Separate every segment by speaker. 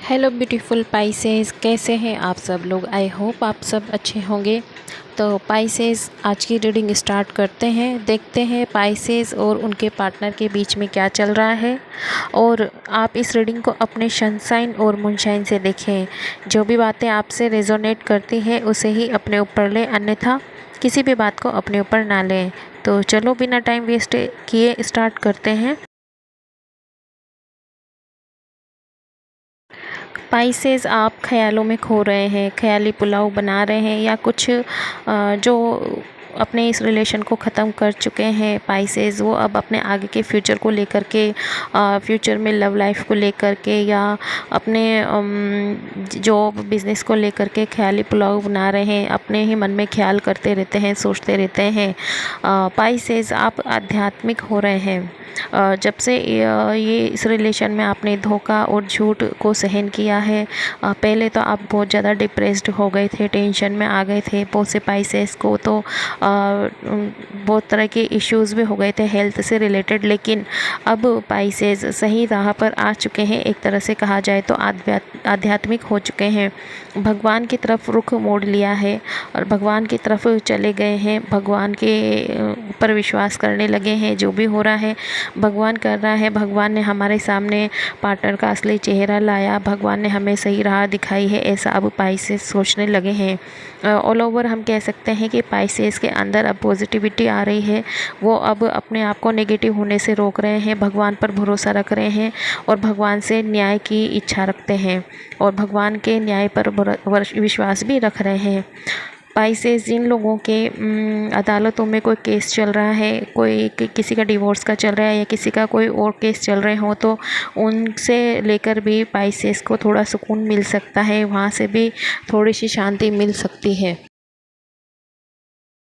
Speaker 1: Hello beautiful Pisces, कैसे हैं आप सब लोग। आई होप आप सब अच्छे होंगे। तो पाइसेस, आज की रीडिंग स्टार्ट करते हैं। देखते हैं पाइसेस और उनके पार्टनर के बीच में क्या चल रहा है। और आप इस रीडिंग को अपने सनशाइन और मूनशाइन से देखें। जो भी बातें आपसे रेजोनेट करती हैं उसे ही अपने ऊपर लें, अन्यथा किसी भी बात को अपने ऊपर ना लें। तो चलो बिना टाइम वेस्ट किए स्टार्ट करते हैं। स्पाइसेस, आप ख्यालों में खो रहे हैं, ख्याली पुलाव बना रहे हैं या कुछ जो अपने इस रिलेशन को ख़त्म कर चुके हैं स्पाइसेस, वो अब अपने आगे के फ्यूचर को लेकर के, फ्यूचर में लव लाइफ को लेकर के या अपने जॉब बिजनेस को लेकर के ख्याली पुलाव बना रहे हैं। अपने ही मन में ख्याल करते रहते हैं, सोचते रहते हैं। स्पाइसेस, आप आध्यात्मिक हो रहे हैं। जब से ये इस रिलेशन में आपने धोखा और झूठ को सहन किया है, पहले तो आप बहुत ज़्यादा डिप्रेस्ड हो गए थे, टेंशन में आ गए थे। बहुत से स्पाइसेस को तो बहुत तरह के इश्यूज़ भी हो गए थे हेल्थ से रिलेटेड, लेकिन अब स्पाइसेस सही राह पर आ चुके हैं। एक तरह से कहा जाए तो आध्यात्मिक हो चुके हैं, भगवान की तरफ रुख मोड़ लिया है और भगवान की तरफ चले गए हैं। भगवान के ऊपर विश्वास करने लगे हैं। जो भी हो रहा है भगवान कर रहा है। भगवान ने हमारे सामने पार्टनर का असली चेहरा लाया, भगवान ने हमें सही राह दिखाई है, ऐसा अब स्पाइसेस सोचने लगे हैं। ऑल ओवर हम कह सकते हैं कि स्पाइसेस के अंदर अब पॉजिटिविटी आ रही है। वो अब अपने आप को नेगेटिव होने से रोक रहे हैं, भगवान पर भरोसा रख रहे हैं और भगवान से न्याय की इच्छा रखते हैं और भगवान के न्याय पर विश्वास भी रख रहे हैं। स्पाइसेस, जिन लोगों के अदालतों में कोई केस चल रहा है, कोई किसी का डिवोर्स का चल रहा है या किसी का कोई और केस चल रहे हो, तो उनसे लेकर भी स्पाइसेस को थोड़ा सुकून मिल सकता है, वहाँ से भी थोड़ी सी शांति मिल सकती है।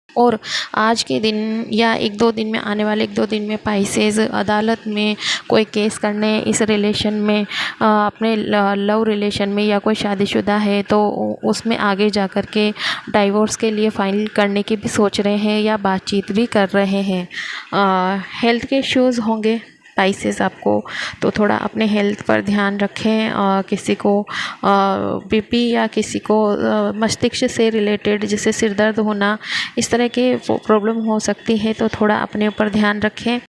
Speaker 1: और आज के दिन या एक दो दिन में, आने वाले एक दो दिन में स्पाइसेस अदालत में कोई केस करने, इस रिलेशन में अपने लव रिलेशन में या कोई शादीशुदा है तो उसमें आगे जा कर के डाइवोर्स के लिए फाइल करने की भी सोच रहे हैं या बातचीत भी कर रहे हैं। हेल्थ के इश्यूज़ होंगे स्पाइसेस आपको, तो थोड़ा अपने हेल्थ पर ध्यान रखें। किसी को बीपी या किसी को मस्तिष्क से रिलेटेड जैसे सिर दर्द होना, इस तरह के प्रॉब्लम हो सकती है, तो थोड़ा अपने ऊपर ध्यान रखें।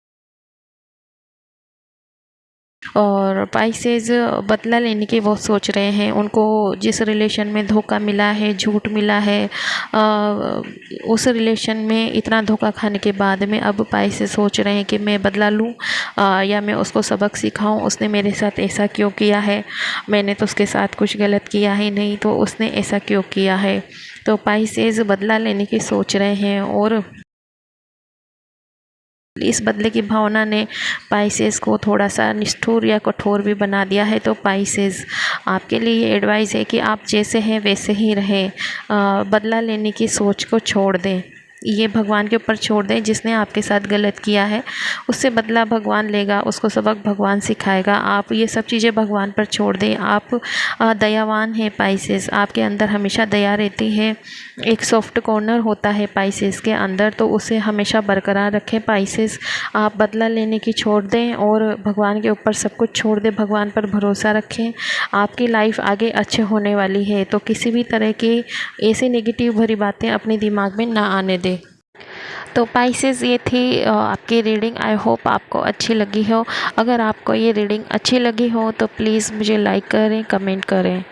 Speaker 1: और स्पाइसेस बदला लेने की वो सोच रहे हैं। उनको जिस रिलेशन में धोखा मिला है, झूठ मिला है, उस रिलेशन में इतना धोखा खाने के बाद में अब स्पाइसेस सोच रहे हैं कि मैं बदला लूं या मैं उसको सबक सिखाऊं। उसने मेरे साथ ऐसा क्यों किया है, मैंने तो उसके साथ कुछ गलत किया ही नहीं, तो उसने ऐसा क्यों किया है। तो स्पाइसेस बदला लेने की सोच रहे हैं और इस बदले की भावना ने स्पाइसेस को थोड़ा सा निष्ठुर या कठोर भी बना दिया है। तो स्पाइसेस, आपके लिए ये एडवाइस है कि आप जैसे हैं वैसे ही रहें, बदला लेने की सोच को छोड़ दें, ये भगवान के ऊपर छोड़ दें। जिसने आपके साथ गलत किया है उससे बदला भगवान लेगा, उसको सबक भगवान सिखाएगा। आप ये सब चीज़ें भगवान पर छोड़ दें। आप दयावान हैं स्पाइसेस, आपके अंदर हमेशा दया रहती है। एक सॉफ्ट कॉर्नर होता है स्पाइसेस के अंदर, तो उसे हमेशा बरकरार रखें स्पाइसेस। आप बदला लेने की छोड़ दें और भगवान के ऊपर सब कुछ छोड़ दें, भगवान पर भरोसा रखें। आपकी लाइफ आगे अच्छे होने वाली है, तो किसी भी तरह की ऐसी नेगेटिव भरी बातें अपने दिमाग में ना आने दें। तो स्पाइसेस, ये थी आपकी रीडिंग। आई होप आपको अच्छी लगी हो। अगर आपको ये रीडिंग अच्छी लगी हो तो प्लीज़ मुझे लाइक करें, कमेंट करें।